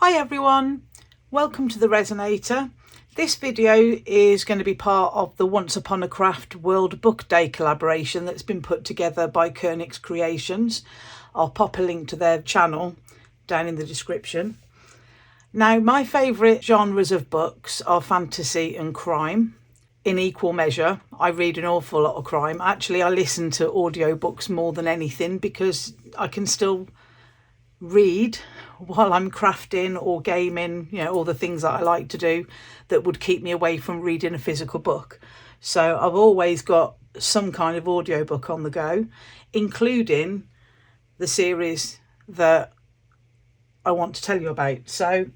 Hi everyone, welcome to the Resinator. This video is going to be part of the Once Upon a Craft World Book Day collaboration that's been put together by Kernix Creations. I'll pop a link to their channel down in the description. Now, my favourite genres of books are fantasy and crime in equal measure. I read an awful lot of crime. Actually, I listen to audiobooks more than anything because I can still read while I'm crafting or gaming, you know, all the things that I like to do that would keep me away from reading a physical book. So I've always got some kind of audiobook on the go, including the series that I want to tell you about. So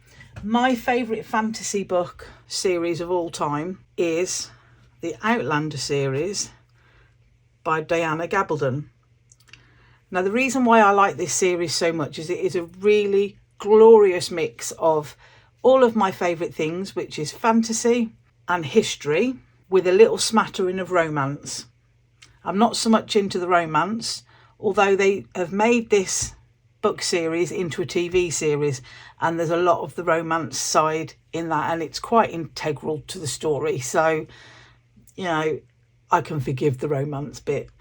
my favourite fantasy book series of all time is the Outlander series by Diana Galadon. Now, the reason why I like this series so much is it is a really glorious mix of all of my favourite things, which is fantasy and history with a little smattering of romance. I'm not so much into the romance, although they have made this book series into a TV series and there's a lot of the romance side in that, and it's quite integral to the story. So, you know, I can forgive the romance bit.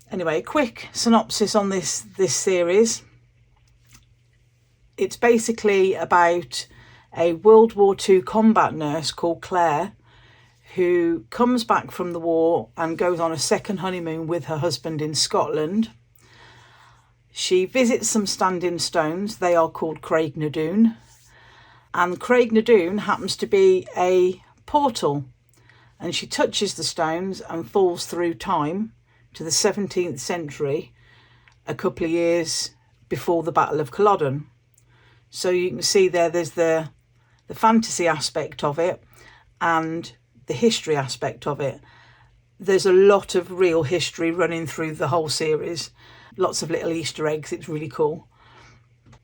Anyway, a quick synopsis on this series. It's basically about a World War II combat nurse called Claire who comes back from the war and goes on a second honeymoon with her husband in Scotland. She visits some standing stones. They are called Craignadoon. And Craignadoon happens to be a portal. And she touches the stones and falls through time to the 17th century, a couple of years before the Battle of Culloden. So you can see there's the fantasy aspect of it and the history aspect of it. There's a lot of real history running through the whole series. Lots of little Easter eggs. It's really cool.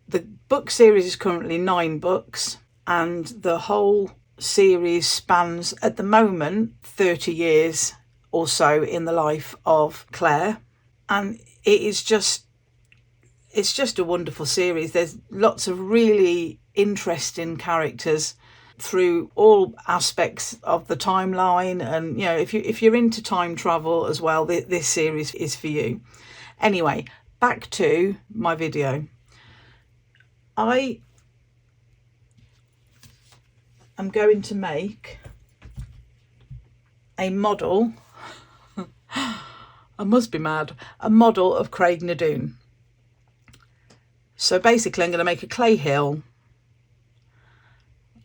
The book series is currently 9 books, and the whole series spans at the moment 30 years or so in the life of Claire, and it's just a wonderful series. There's lots of really interesting characters through all aspects of the timeline, and you know, if you're into time travel as well, this series is for you. Anyway, back to my video. I am going to make a model. I must be mad. A model of Craignadoon. So basically I'm going to make a clay hill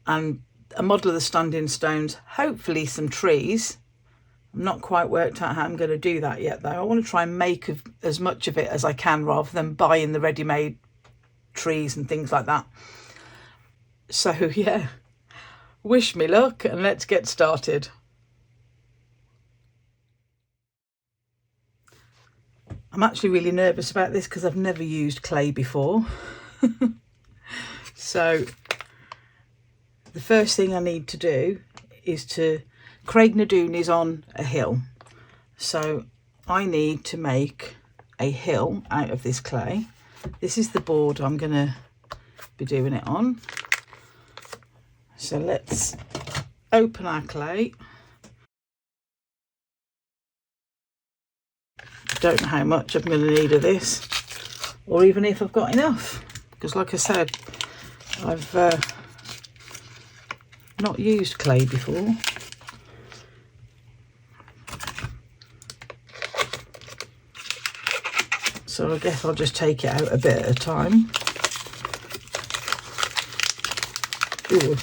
and a model of the standing stones, hopefully some trees. I'm not quite worked out how I'm going to do that yet though. I want to try and make as much of it as I can rather than buying the ready-made trees and things like that. So yeah, wish me luck and let's get started. I'm actually really nervous about this because I've never used clay before. So the first thing I need to do is Craignadoon is on a hill. So I need to make a hill out of this clay. This is the board I'm going to be doing it on. So let's open our clay. Don't know how much I'm going to need of this, or even if I've got enough, because like I said, I've not used clay before. So I guess I'll just take it out a bit at a time. Ooh.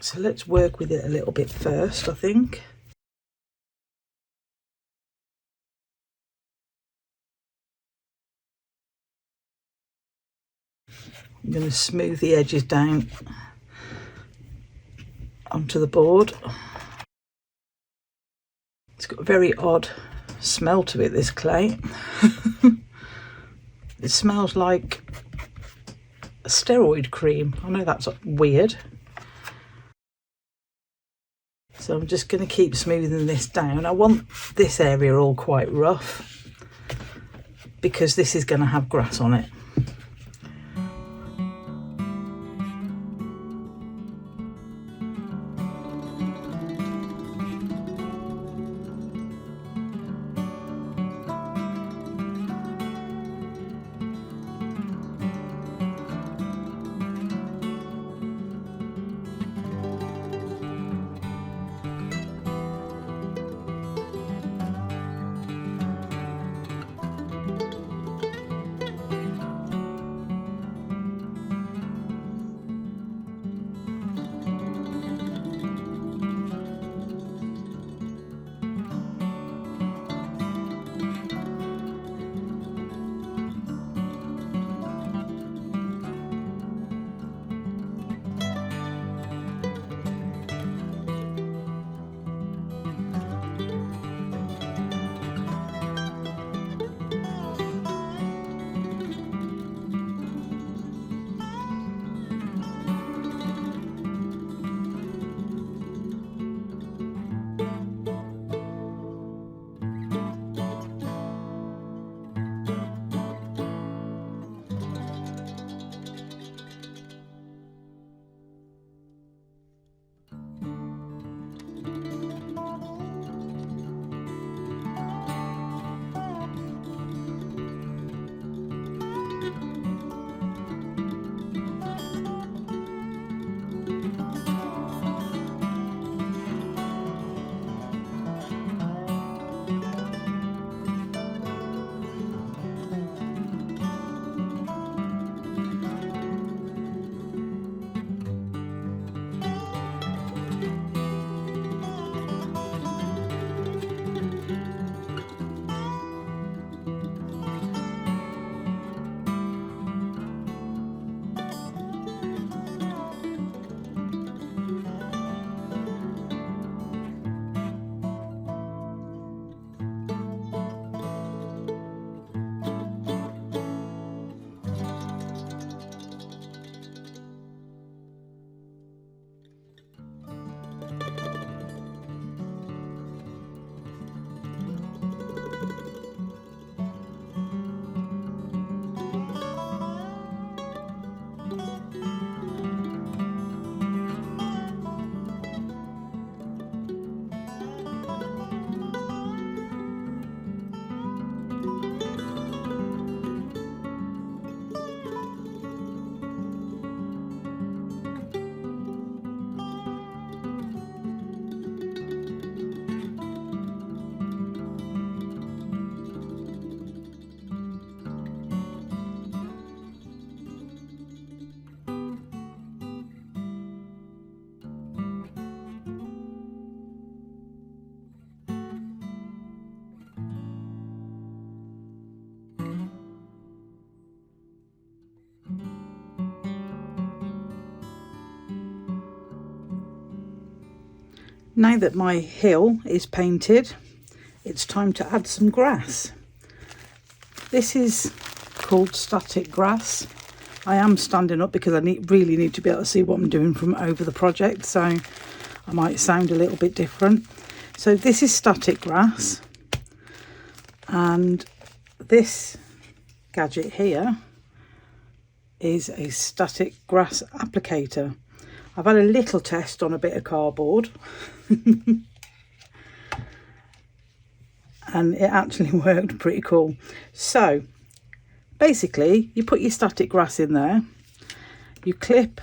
So let's work with it a little bit first, I think. I'm going to smooth the edges down onto the board. It's got a very odd smell to it, this clay. It smells like a steroid cream. I know that's weird. So I'm just going to keep smoothing this down. I want this area all quite rough because this is going to have grass on it. Now that my hill is painted, it's time to add some grass. This is called static grass. I am standing up because I really need to be able to see what I'm doing from over the project, so I might sound a little bit different. So this is static grass, and this gadget here is a static grass applicator. I've had a little test on a bit of cardboard and it actually worked pretty cool. So basically you put your static grass in there, you clip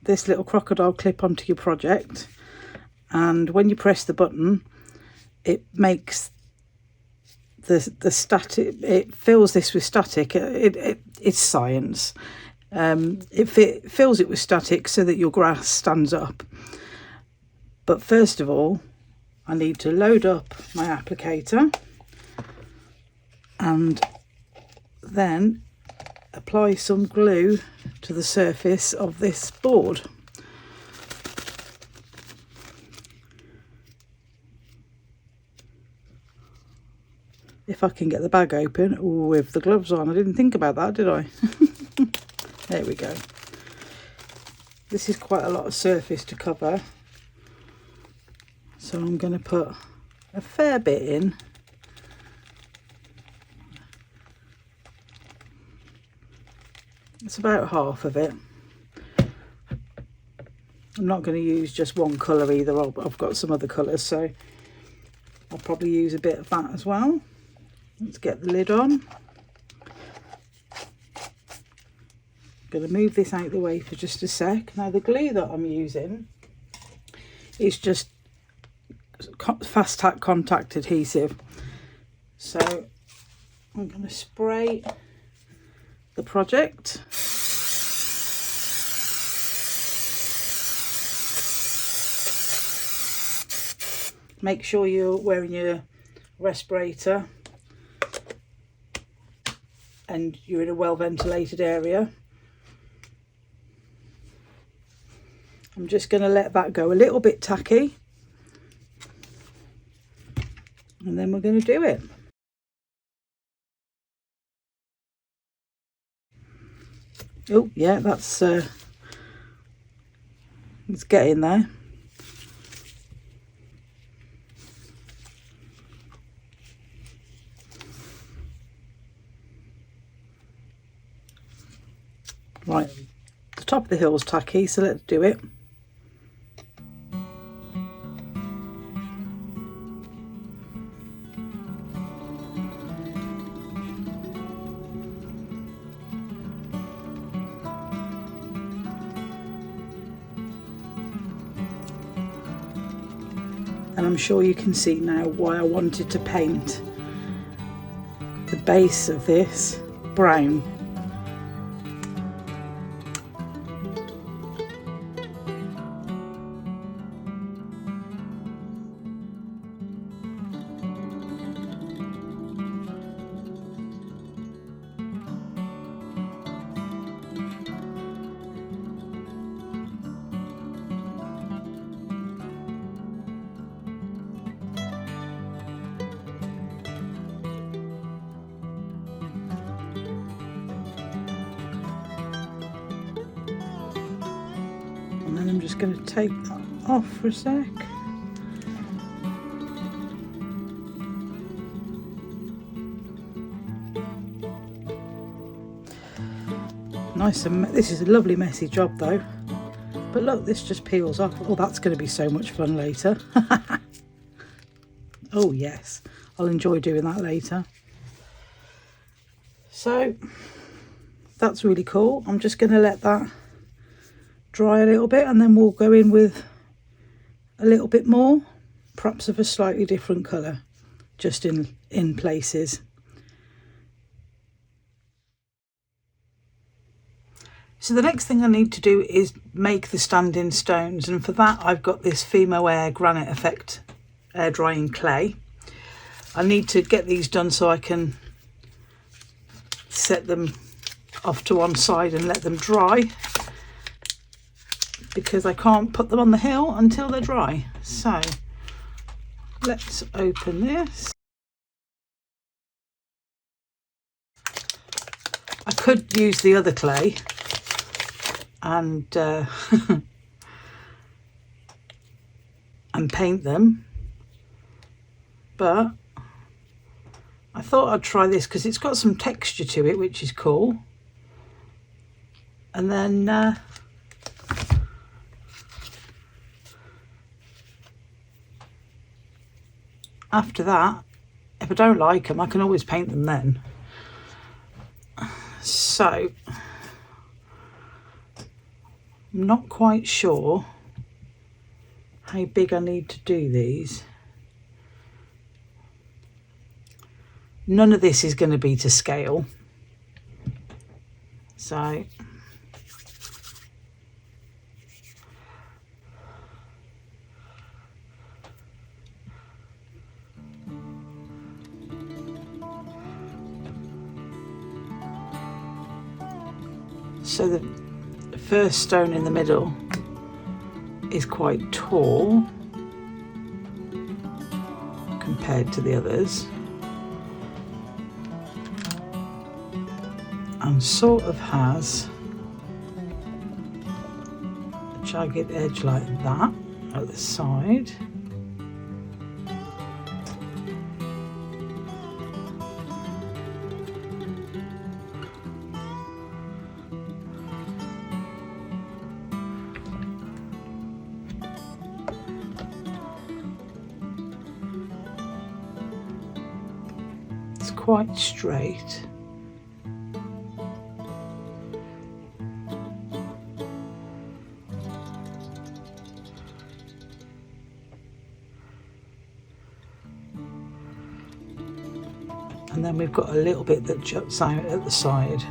this little crocodile clip onto your project, and when you press the button it makes the static, it fills this with static. It's science. It fills it with static so that your grass stands up. But first of all, I need to load up my applicator and then apply some glue to the surface of this board. If I can get the bag open with the gloves on. I didn't think about that, did I? There we go. This is quite a lot of surface to cover, So I'm going to put a fair bit in. It's about half of it. I'm not going to use just one colour either. I've got some other colours, so I'll probably use a bit of that as well. Let's get the lid on. I'm going to move this out of the way for just a sec. Now the glue that I'm using is just fast tack contact adhesive. So I'm going to spray the project. Make sure you're wearing your respirator and you're in a well ventilated area. I'm just going to let that go a little bit tacky, and then we're going to do it. Oh yeah, that's it's getting there. Right, the top of the hill's tacky, so let's do it. And I'm sure you can see now why I wanted to paint the base of this brown. And then I'm just going to take that off for a sec. Nice, and this is a lovely messy job though. But look, this just peels off. Oh, that's going to be so much fun later. Oh yes, I'll enjoy doing that later. So that's really cool. I'm just going to let that dry a little bit, and then we'll go in with a little bit more, perhaps of a slightly different colour, just in places. So the next thing I need to do is make the standing stones, and for that I've got this Fimo Air Granite Effect air drying clay. I need to get these done so I can set them off to one side and let them dry, because I can't put them on the hill until they're dry. So let's open this. I could use the other clay and and paint them, but I thought I'd try this because it's got some texture to it, which is cool. And then after that, if I don't like them, I can always paint them then. So I'm not quite sure how big I need to do these. None of this is going to be to scale. So the first stone in the middle is quite tall compared to the others, and sort of has a jagged edge like that at the side. it's quite straight. And then we've got a little bit that juts out at the side.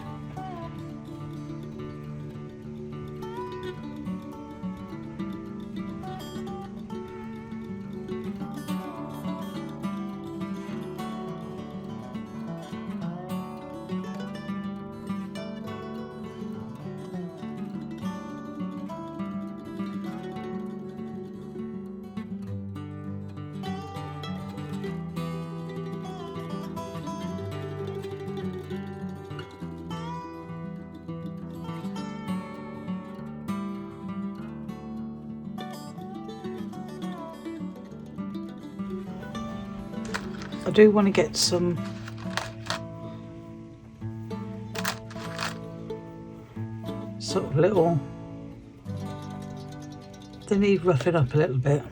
I do want to get some sort of little, they need roughing up a little bit.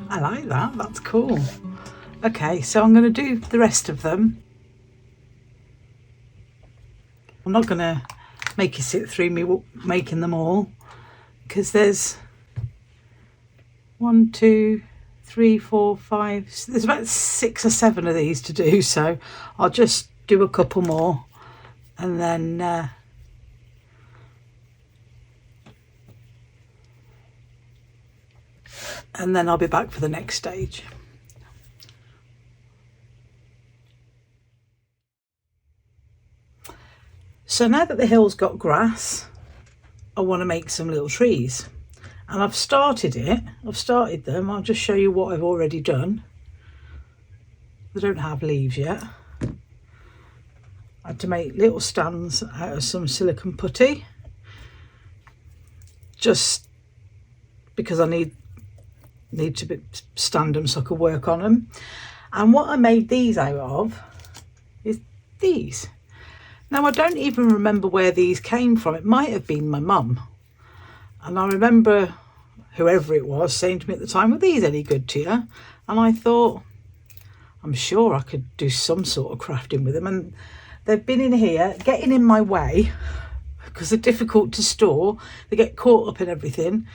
I like that, that's cool. Okay, so I'm going to do the rest of them. I'm not going to make you sit through me making them all, because there's 1, 2, 3, 4, 5, there's about 6 or 7 of these to do, so I'll just do a couple more and then I'll be back for the next stage. So now that the hill's got grass, I want to make some little trees, and I've started them. I'll just show you what I've already done. They don't have leaves yet. I had to make little stands out of some silicone putty, just because I need to stand them so I could work on them. And what I made these out of is these. Now I don't even remember where these came from. It might have been my mum, and I remember whoever it was saying to me at the time, "Were these any good to you?" And I thought, I'm sure I could do some sort of crafting with them, and they've been in here getting in my way because they're difficult to store. They get caught up in everything.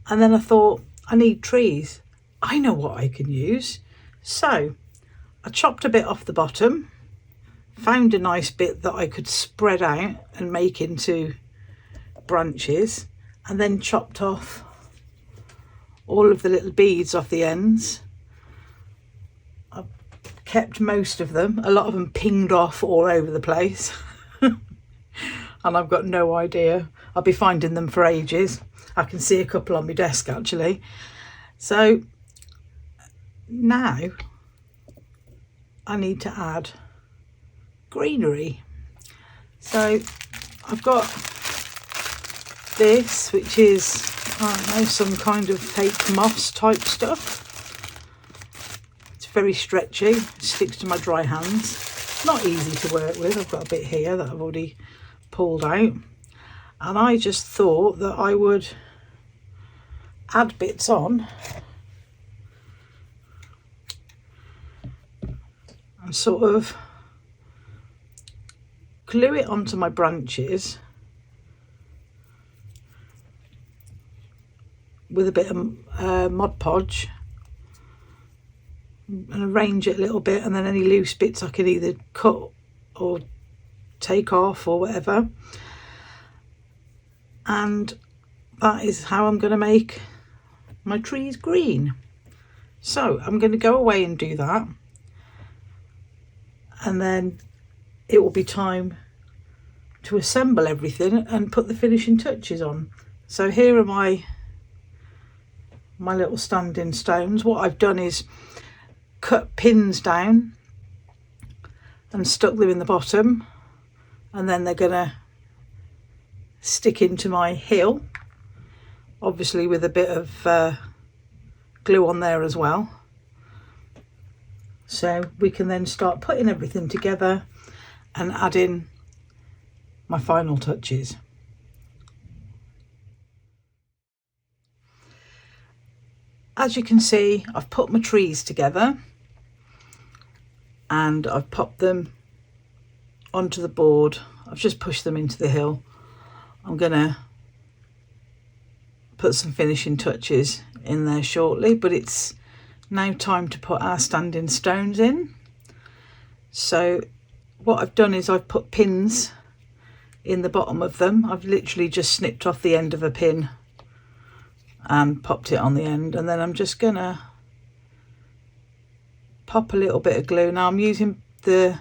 And then I thought, I need trees. I know what I can use. So I chopped a bit off the bottom, found a nice bit that I could spread out and make into branches, and then chopped off all of the little beads off the ends. I've kept most of them. A lot of them pinged off all over the place. And I've got no idea. I'll be finding them for ages. I can see a couple on my desk actually. So now I need to add greenery. So I've got this, which is, I don't know, some kind of fake moss type stuff. It's very stretchy, it sticks to my dry hands. Not easy to work with. I've got a bit here that I've already pulled out, and I just thought that I would add bits on and sort of glue it onto my branches with a bit of Mod Podge, and arrange it a little bit, and then any loose bits I can either cut or take off or whatever. And that is how I'm going to make my trees green. So I'm going to go away and do that, and then it will be time to assemble everything and put the finishing touches on. So here are my little standing stones. What I've done is cut pins down and stuck them in the bottom, and then they're gonna stick into my hill, obviously with a bit of glue on there as well, so we can then start putting everything together and adding my final touches. As you can see, I've put my trees together and I've popped them onto the board. I've just pushed them into the hill. I'm gonna put some finishing touches in there shortly, but it's now time to put our standing stones in. So what I've done is I've put pins in the bottom of them. I've literally just snipped off the end of a pin and popped it on the end, and then I'm just gonna pop a little bit of glue. Now I'm using the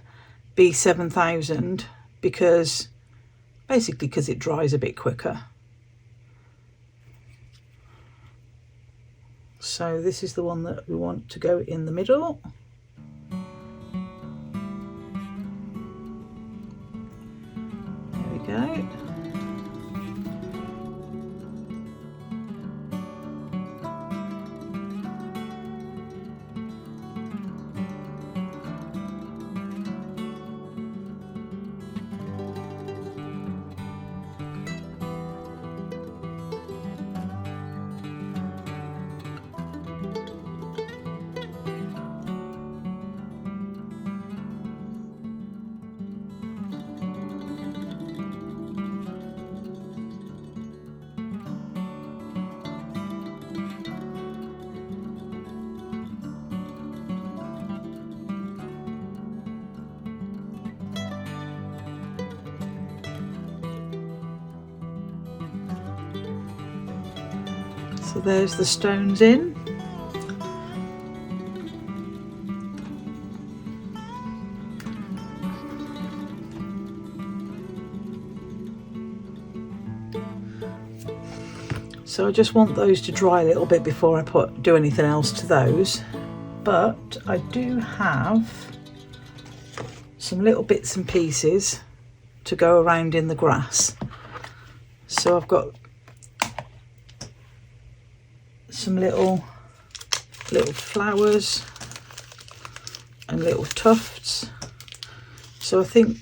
B7000 because it dries a bit quicker. So this is the one that we want to go in the middle. There we go. So there's the stones in. So I just want those to dry a little bit before I do anything else to those. But I do have some little bits and pieces to go around in the grass. So I've got some little flowers and little tufts. So I think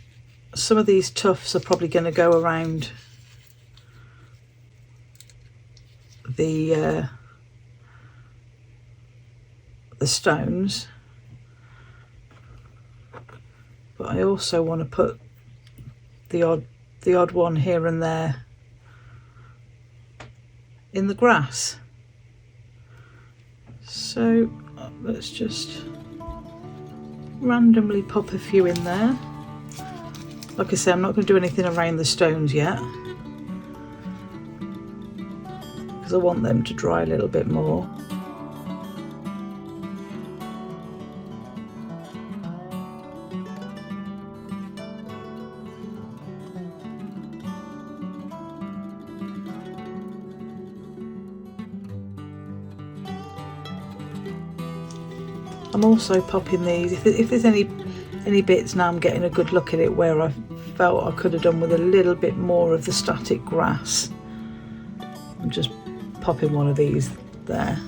some of these tufts are probably going to go around the stones, but I also want to put the odd one here and there in the grass. So let's just randomly pop a few in there. Like I say, I'm not going to do anything around the stones yet because I want them to dry a little bit more. I'm also popping these, if there's any bits, now I'm getting a good look at it where I felt I could have done with a little bit more of the static grass. I'm just popping one of these there.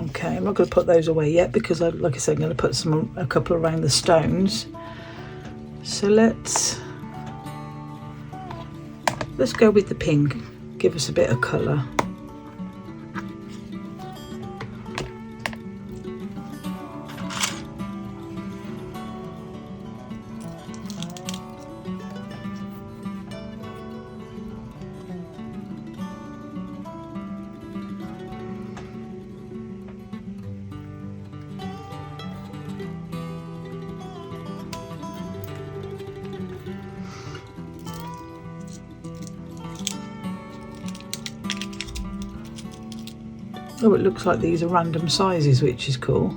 Okay, I'm not going to put those away yet because, like I said, I'm going to put a couple around the stones. So let's go with the pink, give us a bit of colour. Oh, it looks like these are random sizes, which is cool.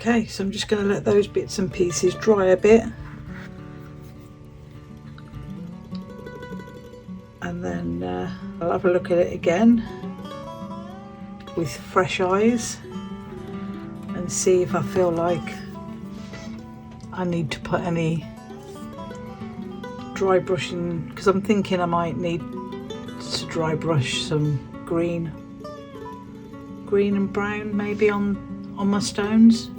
Okay, so I'm just going to let those bits and pieces dry a bit, and then I'll have a look at it again with fresh eyes and see if I feel like I need to put any dry brushing, because I'm thinking I might need to dry brush some green and brown maybe on my stones.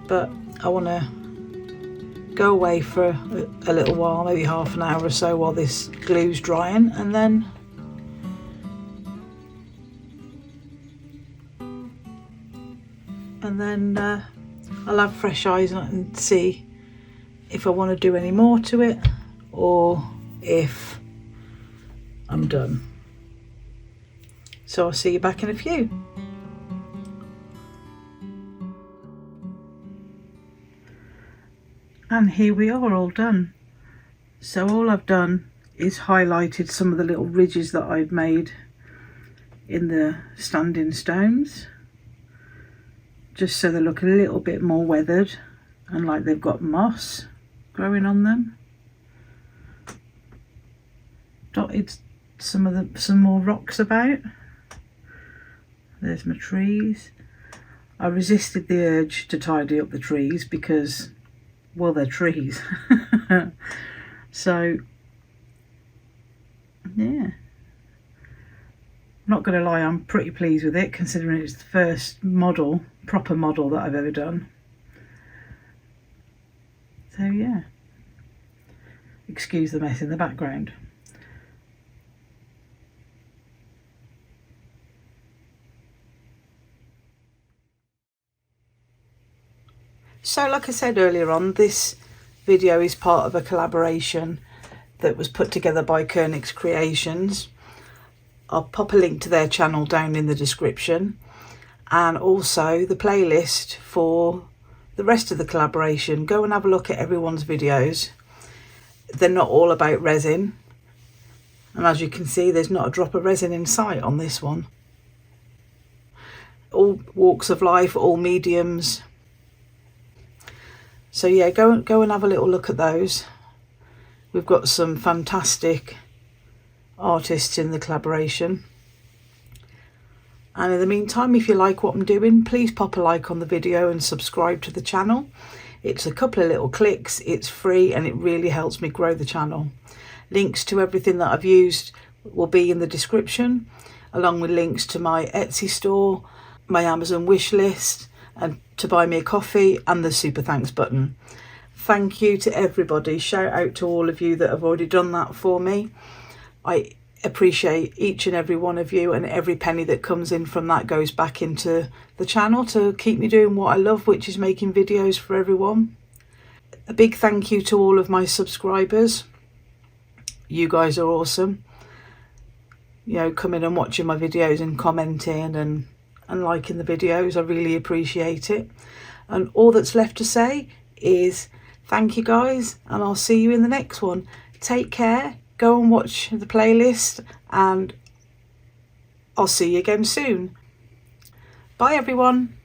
But I want to go away for a little while, maybe half an hour or so, while this glue's drying, and then I'll have fresh eyes and see if I want to do any more to it or if I'm done. So I'll see you back in a few. And here we are, all done. So all I've done is highlighted some of the little ridges that I've made in the standing stones, just so they look a little bit more weathered and like they've got moss growing on them. Dotted some more rocks about. There's my trees. I resisted the urge to tidy up the trees because, well, they're trees. So yeah, not gonna lie, I'm pretty pleased with it, considering it's the first proper model that I've ever done. So yeah, excuse the mess in the background. So like I said earlier on, this video is part of a collaboration that was put together by Kernix Creations. I'll pop a link to their channel down in the description, and also the playlist for the rest of the collaboration. Go and have a look at everyone's videos. They're not all about resin, and as you can see, there's not a drop of resin in sight on this one. All walks of life, all mediums. So yeah, go and have a little look at those. We've got some fantastic artists in the collaboration. And in the meantime, if you like what I'm doing, please pop a like on the video and subscribe to the channel. It's a couple of little clicks, it's free, and it really helps me grow the channel. Links to everything that I've used will be in the description, along with links to my Etsy store, my Amazon wish list, and to buy me a coffee, and the super thanks button. Thank you to everybody. Shout out to all of you that have already done that for me. I appreciate each and every one of you, and every penny that comes in from that goes back into the channel to keep me doing what I love, which is making videos for everyone. A big thank you to all of my subscribers. You guys are awesome. You know, coming and watching my videos and commenting and liking the videos. I really appreciate it. And all that's left to say is thank you guys, and I'll see you in the next one. Take care, go and watch the playlist, and I'll see you again soon. Bye everyone.